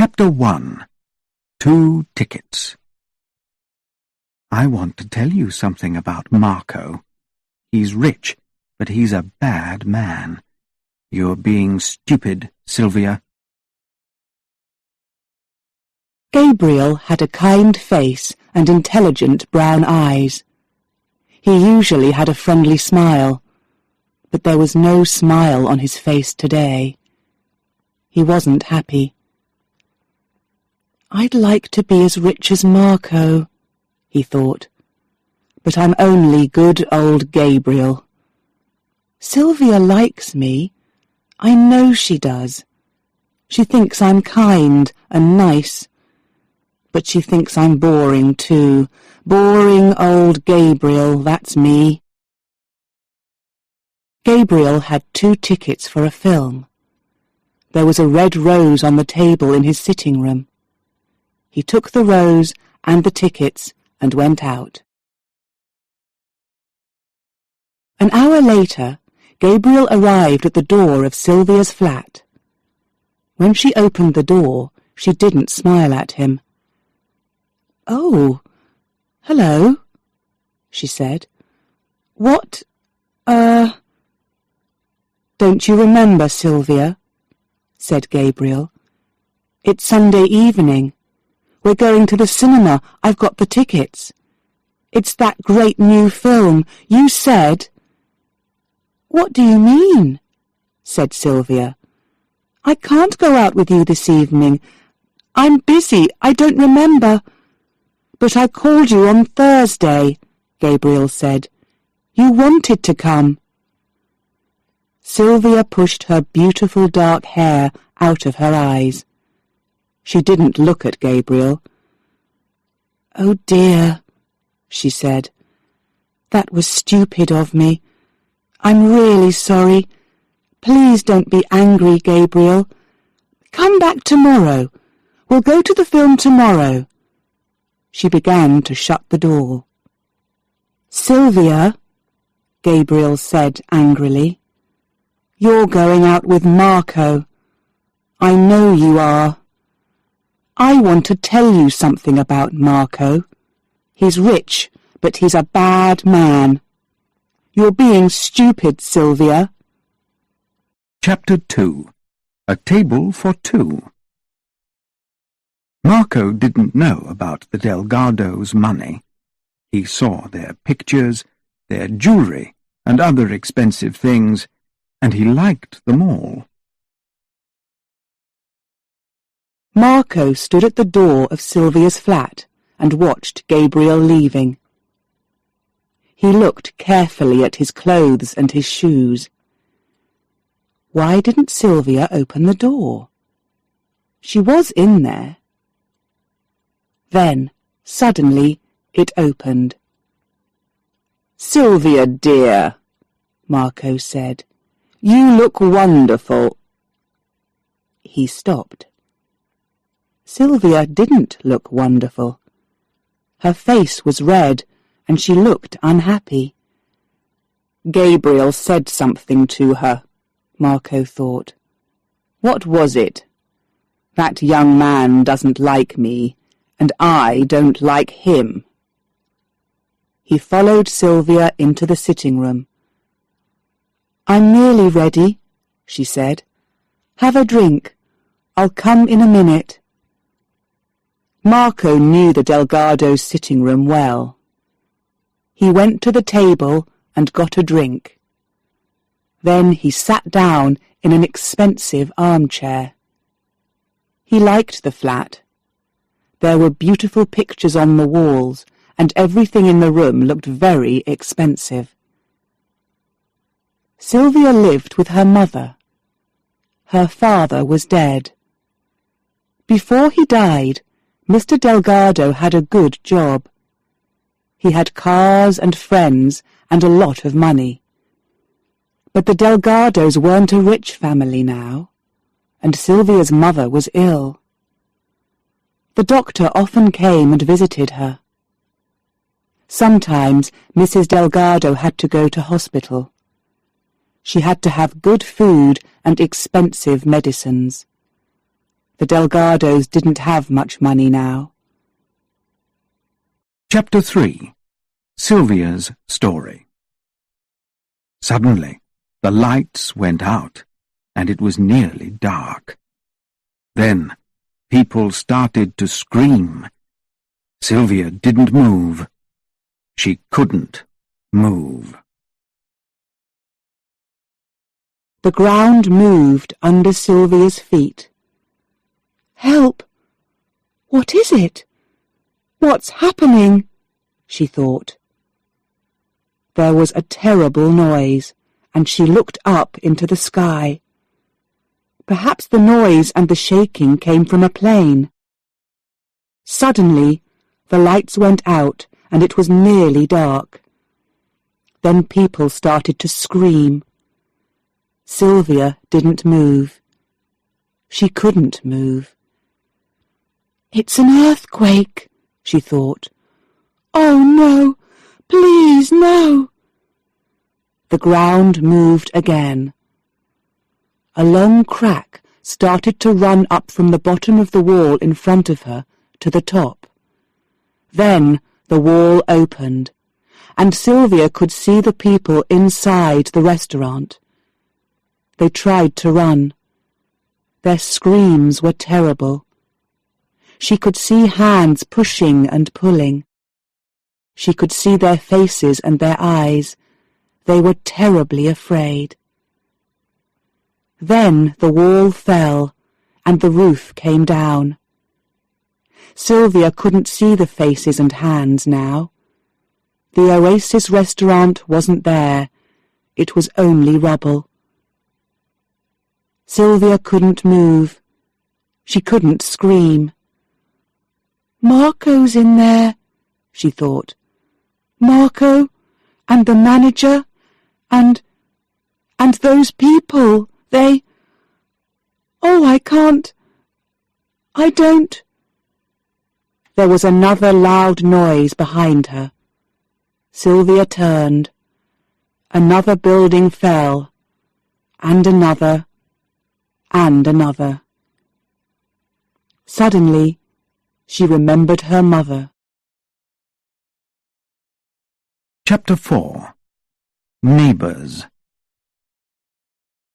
Chapter 1. 2 Tickets. I want to tell you something about Marco. He's rich, but he's a bad man. You're being stupid, Sylvia. Gabriel had a kind face and intelligent brown eyes. He usually had a friendly smile, but there was no smile on his face today. He wasn't happy. I'd like to be as rich as Marco, he thought, but I'm only good old Gabriel. Sylvia likes me. I know she does. She thinks I'm kind and nice, but she thinks I'm boring too. Boring old Gabriel, that's me. Gabriel had 2 tickets for a film. There was a red rose on the table in his sitting room. He took the rose and the tickets and went out. An hour later, Gabriel arrived at the door of Sylvia's flat. When she opened the door, she didn't smile at him. "Oh, hello," she said. "What, Don't you remember, Sylvia?" said Gabriel. "It's Sunday evening. We're going to the cinema. I've got the tickets. It's that great new film. You said—" "What do you mean?" said Sylvia. "I can't go out with you this evening. I'm busy. I don't remember." "But I called you on Thursday," Gabriel said. "You wanted to come." Sylvia pushed her beautiful dark hair out of her eyes. She didn't look at Gabriel. "Oh dear," she said. "That was stupid of me. I'm really sorry. Please don't be angry, Gabriel. Come back tomorrow. We'll go to the film tomorrow." She began to shut the door. "Sylvia," Gabriel said angrily, "you're going out with Marco. I know you are. I want to tell you something about Marco. He's rich, but he's a bad man. You're being stupid, Sylvia." Chapter 2. A Table for 2. Marco didn't know about the Delgados' money. He saw their pictures, their jewellery, and other expensive things, and he liked them all. Marco stood at the door of Sylvia's flat and watched Gabriel leaving. He looked carefully at his clothes and his shoes. Why didn't Sylvia open the door? She was in there. Then, suddenly, it opened. "Sylvia, dear," Marco said, "you look wonderful." He stopped. Sylvia didn't look wonderful. Her face was red, and she looked unhappy. Gabriel said something to her, Marco thought. What was it? That young man doesn't like me, and I don't like him. He followed Sylvia into the sitting room. "I'm nearly ready," she said. "Have a drink. I'll come in a minute." Marco knew the Delgados' sitting room well. He went to the table and got a drink. Then he sat down in an expensive armchair. He liked the flat. There were beautiful pictures on the walls, and everything in the room looked very expensive. Sylvia lived with her mother. Her father was dead. Before he died, Mr. Delgado had a good job. He had cars and friends and a lot of money. But the Delgados weren't a rich family now, and Sylvia's mother was ill. The doctor often came and visited her. Sometimes Mrs. Delgado had to go to hospital. She had to have good food and expensive medicines. The Delgados didn't have much money now. Chapter 3. Sylvia's Story. Suddenly, the lights went out, and it was nearly dark. Then, people started to scream. Sylvia didn't move. She couldn't move. The ground moved under Sylvia's feet. Help! What is it? What's happening? She thought. There was a terrible noise, and she looked up into the sky. Perhaps the noise and the shaking came from a plane. Suddenly, the lights went out, and it was nearly dark. Then people started to scream. Sylvia didn't move. She couldn't move. It's an earthquake, she thought. Oh, no! Please, no! The ground moved again. A long crack started to run up from the bottom of the wall in front of her to the top. Then the wall opened, and Sylvia could see the people inside the restaurant. They tried to run. Their screams were terrible. She could see hands pushing and pulling. She could see their faces and their eyes. They were terribly afraid. Then the wall fell, and the roof came down. Sylvia couldn't see the faces and hands now. The Oasis restaurant wasn't there. It was only rubble. Sylvia couldn't move. She couldn't scream. Marco's in there, she thought. Marco, and the manager, and those people, they... Oh, I can't... I don't... There was another loud noise behind her. Sylvia turned. Another building fell, and another, and another. Suddenly, she remembered her mother. Chapter 4. Neighbours.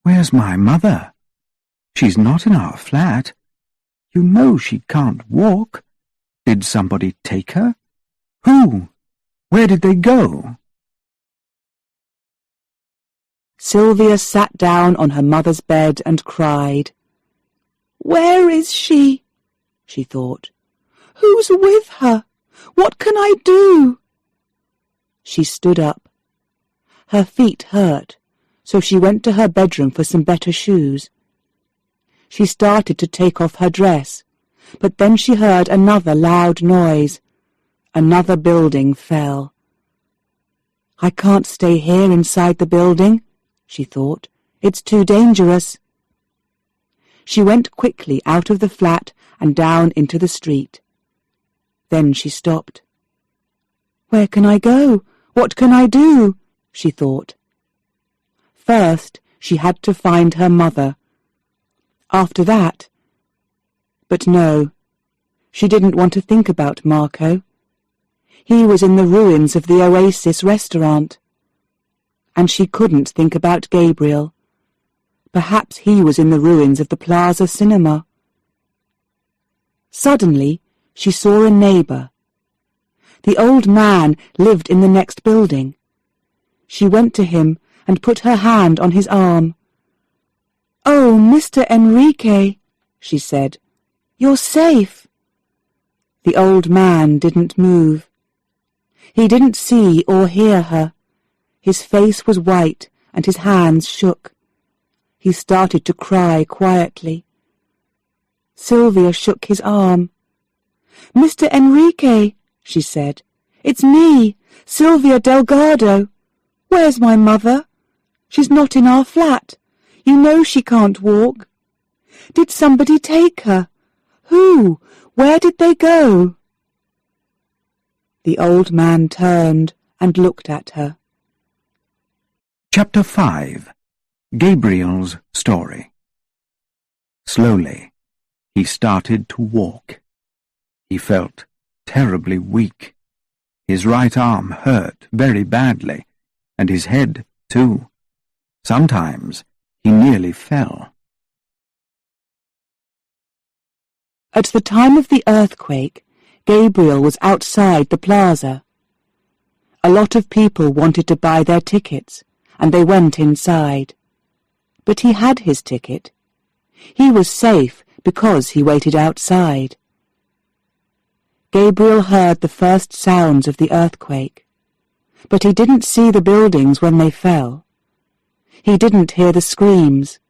Where's my mother? She's not in our flat. You know she can't walk. Did somebody take her? Who? Where did they go? Sylvia sat down on her mother's bed and cried. Where is she? She thought. Who's with her? What can I do? She stood up. Her feet hurt, so she went to her bedroom for some better shoes. She started to take off her dress, but then she heard another loud noise. Another building fell. I can't stay here inside the building, she thought. It's too dangerous. She went quickly out of the flat and down into the street. Then she stopped. Where can I go? What can I do? She thought. First, she had to find her mother. After that... But no, she didn't want to think about Marco. He was in the ruins of the Oasis restaurant. And she couldn't think about Gabriel. Perhaps he was in the ruins of the Plaza Cinema. Suddenly, she saw a neighbour. The old man lived in the next building. She went to him and put her hand on his arm. "Oh, Mr. Enrique," she said, "you're safe." The old man didn't move. He didn't see or hear her. His face was white and his hands shook. He started to cry quietly. Sylvia shook his arm. "Mr. Enrique," she said, "it's me, Sylvia Delgado. Where's my mother? She's not in our flat. You know she can't walk. Did somebody take her? Who? Where did they go?" The old man turned and looked at her. Chapter 5. Gabriel's Story. Slowly, He started to walk. He felt terribly weak. His right arm hurt very badly, and his head, too. Sometimes he nearly fell. At the time of the earthquake, Gabriel was outside the plaza. A lot of people wanted to buy their tickets, and they went inside. But he had his ticket. He was safe because he waited outside. Gabriel heard the first sounds of the earthquake, but he didn't see the buildings when they fell. He didn't hear the screams.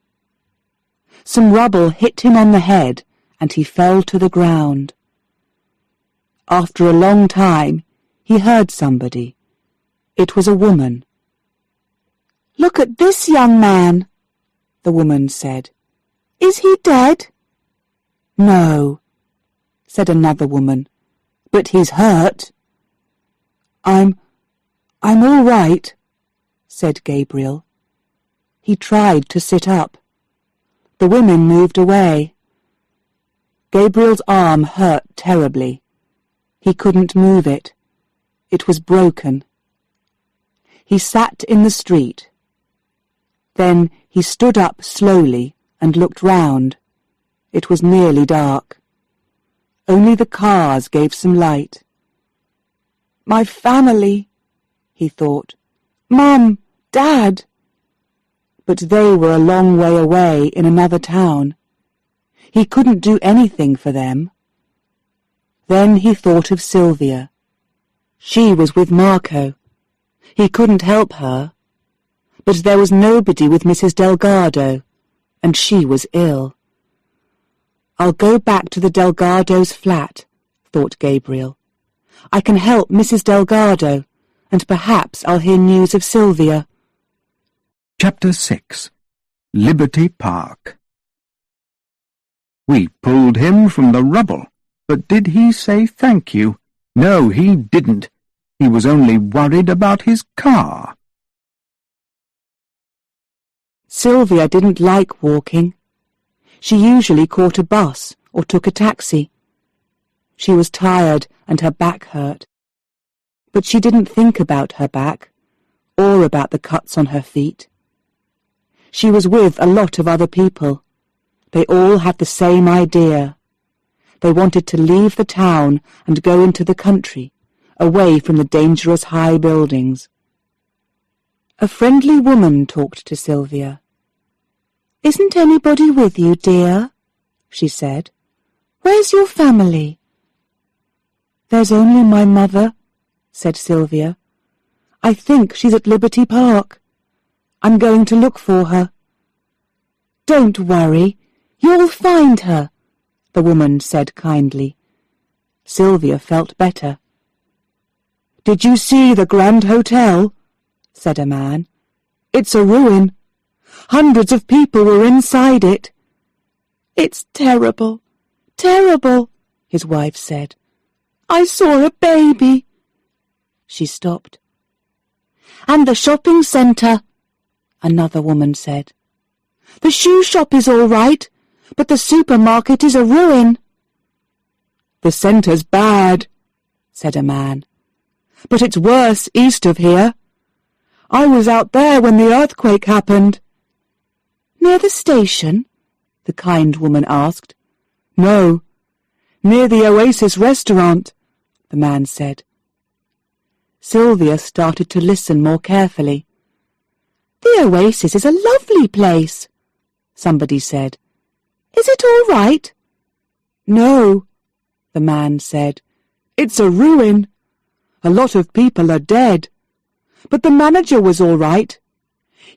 Some rubble hit him on the head, and he fell to the ground. After a long time, he heard somebody. It was a woman. "Look at this young man," the woman said. "Is he dead?" "No," said another woman, "but he's hurt." I'm all right," said Gabriel. He tried to sit up. The women moved away. Gabriel's arm hurt terribly. He couldn't move it. It was broken. He sat in the street. Then he stood up slowly and looked round. It was nearly dark. Only the cars gave some light. "My family," he thought. "Mum, Dad." But they were a long way away in another town. He couldn't do anything for them. Then he thought of Sylvia. She was with Marco. He couldn't help her. But there was nobody with Mrs. Delgado, and she was ill. "I'll go back to the Delgado's flat," thought Gabriel. "I can help Mrs. Delgado, and perhaps I'll hear news of Sylvia." Chapter 6. Liberty Park. We pulled him from the rubble, but did he say thank you? No, he didn't. He was only worried about his car. Sylvia didn't like walking. She usually caught a bus or took a taxi. She was tired and her back hurt. But she didn't think about her back, or about the cuts on her feet. She was with a lot of other people. They all had the same idea. They wanted to leave the town and go into the country, away from the dangerous high buildings. A friendly woman talked to Sylvia. "Isn't anybody with you, dear?" she said. "Where's your family?" "There's only my mother," said Sylvia. "I think she's at Liberty Park. I'm going to look for her." "Don't worry, you'll find her," the woman said kindly. Sylvia felt better. "Did you see the Grand Hotel?" said a man. "It's a ruin. Hundreds of people were inside it." "It's terrible, terrible," his wife said. "I saw a baby." She stopped. "And the shopping centre," another woman said. "The shoe shop is all right, but the supermarket is a ruin." "The centre's bad," said a man. "But it's worse east of here. I was out there when the earthquake happened." "Near the station?" the kind woman asked. "No, near the Oasis restaurant," the man said. Sylvia started to listen more carefully. "The Oasis is a lovely place," somebody said. "Is it all right?" "No," the man said. "It's a ruin. A lot of people are dead. But the manager was all right.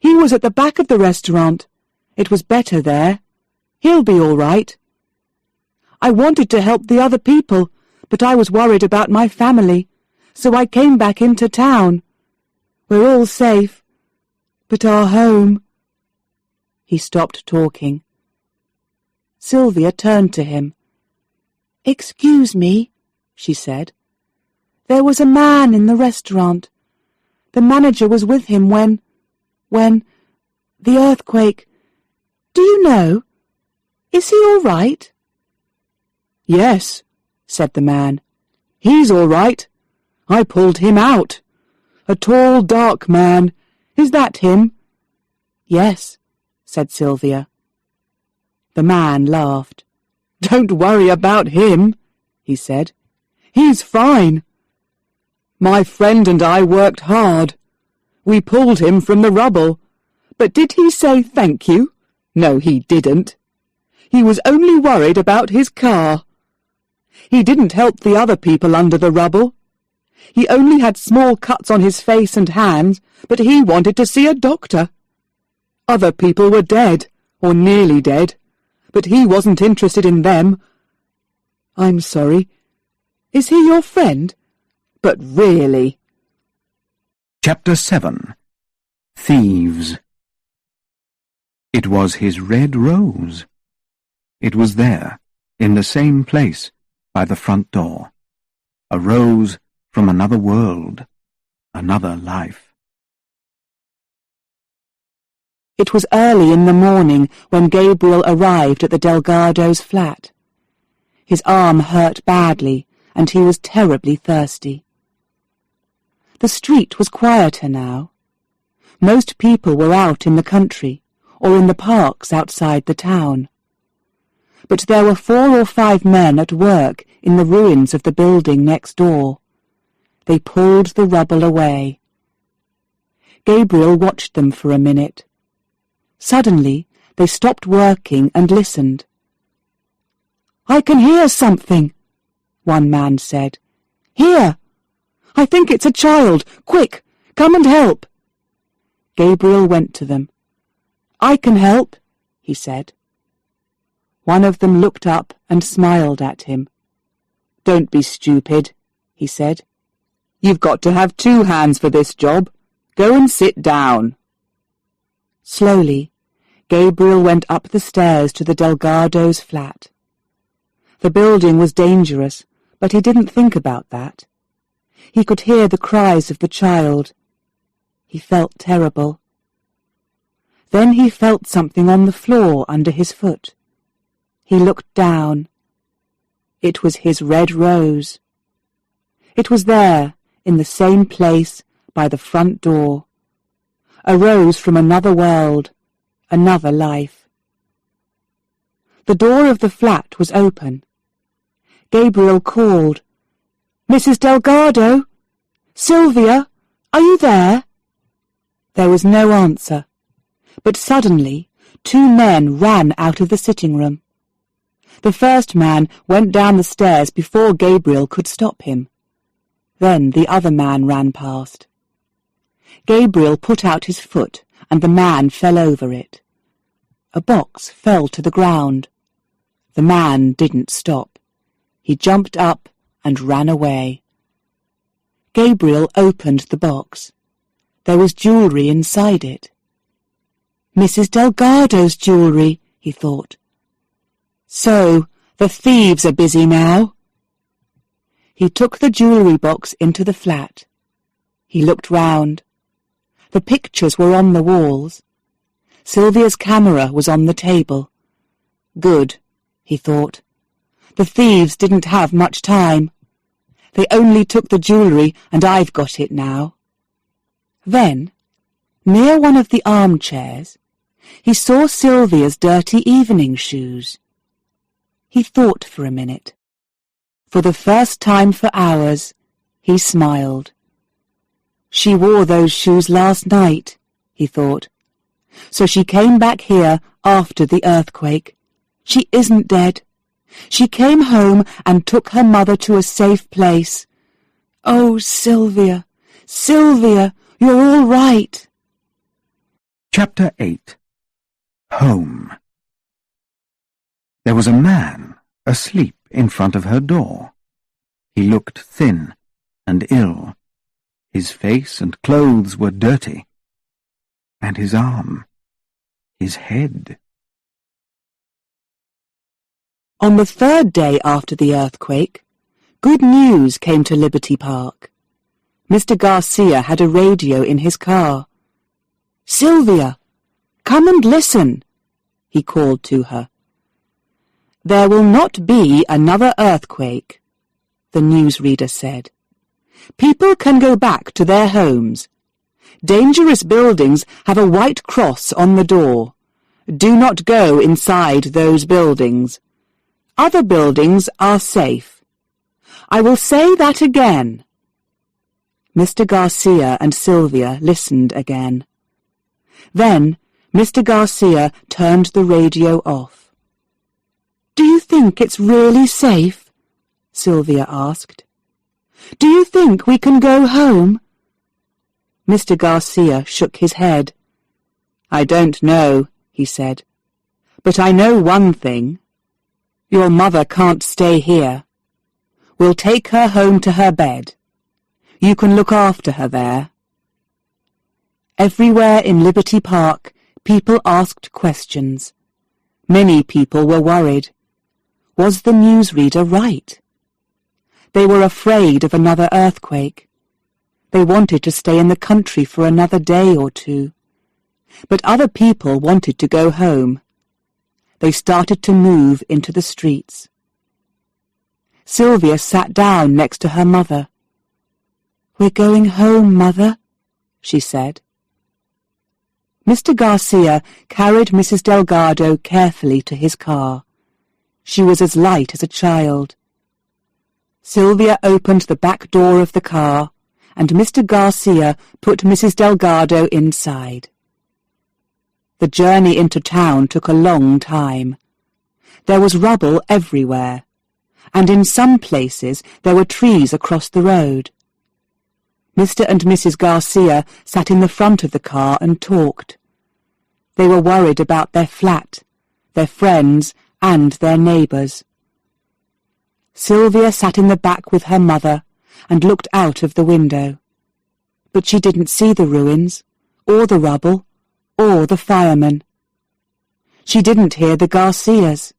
He was at the back of the restaurant. It was better there. He'll be all right. I wanted to help the other people, but I was worried about my family, so I came back into town. We're all safe, but our home—" He stopped talking. Sylvia turned to him. "Excuse me," she said. "There was a man in the restaurant. The manager was with him when the earthquake. Do you know? Is he all right?" "Yes," said the man. "He's all right. I pulled him out. A tall, dark man. Is that him?" "Yes," said Sylvia. The man laughed. "Don't worry about him," he said. "He's fine. My friend and I worked hard. We pulled him from the rubble. But did he say thank you? No, he didn't. He was only worried about his car. He didn't help the other people under the rubble. He only had small cuts on his face and hands, but he wanted to see a doctor. Other people were dead, or nearly dead, but he wasn't interested in them. I'm sorry. Is he your friend? But really—" Chapter 7. Thieves. It was his red rose. It was there, in the same place, by the front door. A rose from another world, another life. It was early in the morning when Gabriel arrived at the Delgados' flat. His arm hurt badly, and he was terribly thirsty. The street was quieter now. Most people were out in the country, or in the parks outside the town. But there were 4 or 5 men at work in the ruins of the building next door. They pulled the rubble away. Gabriel watched them for a minute. Suddenly, they stopped working and listened. "I can hear something," one man said. "Here! I think it's a child. Quick, come and help." Gabriel went to them. "I can help," he said. One of them looked up and smiled at him. "Don't be stupid," he said. "You've got to have 2 hands for this job. Go and sit down." Slowly, Gabriel went up the stairs to the Delgados' flat. The building was dangerous, but he didn't think about that. He could hear the cries of the child. He felt terrible. Then he felt something on the floor under his foot. He looked down. It was his red rose. It was there, in the same place, by the front door. A rose from another world, another life. The door of the flat was open. Gabriel called, "Mrs. Delgado? Sylvia, are you there?" There was no answer, but suddenly 2 men ran out of the sitting room. The first man went down the stairs before Gabriel could stop him. Then the other man ran past. Gabriel put out his foot, and the man fell over it. A box fell to the ground. The man didn't stop. He jumped up and ran away. Gabriel opened the box. There was jewellery inside it. "Mrs. Delgado's jewellery," he thought. "So, the thieves are busy now." He took the jewellery box into the flat. He looked round. The pictures were on the walls. Sylvia's camera was on the table. Good, he thought. The thieves didn't have much time. They only took the jewellery, and I've got it now. Then, near one of the armchairs, he saw Sylvia's dirty evening shoes. He thought for a minute. For the first time for hours, he smiled. She wore those shoes last night, he thought. So she came back here after the earthquake. She isn't dead. She came home and took her mother to a safe place. Oh, Sylvia, Sylvia, you're all right. Chapter 8. Home. There was a man asleep in front of her door. He looked thin and ill. His face and clothes were dirty. And his arm, his head. On the 3rd day after the earthquake, good news came to Liberty Park. Mr. Garcia had a radio in his car. "Sylvia, come and listen," he called to her. "There will not be another earthquake," the newsreader said. "People can go back to their homes. Dangerous buildings have a white cross on the door. Do not go inside those buildings. Other buildings are safe. I will say that again." Mr. Garcia and Sylvia listened again. Then Mr. Garcia turned the radio off. "Do you think it's really safe?" Sylvia asked. "Do you think we can go home?" Mr. Garcia shook his head. "I don't know," he said, "but I know one thing. Your mother can't stay here. We'll take her home to her bed. You can look after her there." Everywhere in Liberty Park, people asked questions. Many people were worried. Was the newsreader right? They were afraid of another earthquake. They wanted to stay in the country for another day or two. But other people wanted to go home. They started to move into the streets. Sylvia sat down next to her mother. "We're going home, Mother," she said. Mr. Garcia carried Mrs. Delgado carefully to his car. She was as light as a child. Sylvia opened the back door of the car, and Mr. Garcia put Mrs. Delgado inside. The journey into town took a long time. There was rubble everywhere, and in some places there were trees across the road. Mr. and Mrs. Garcia sat in the front of the car and talked. They were worried about their flat, their friends, and their neighbours. Sylvia sat in the back with her mother and looked out of the window. But she didn't see the ruins, or the rubble, or the firemen. She didn't hear the Garcias.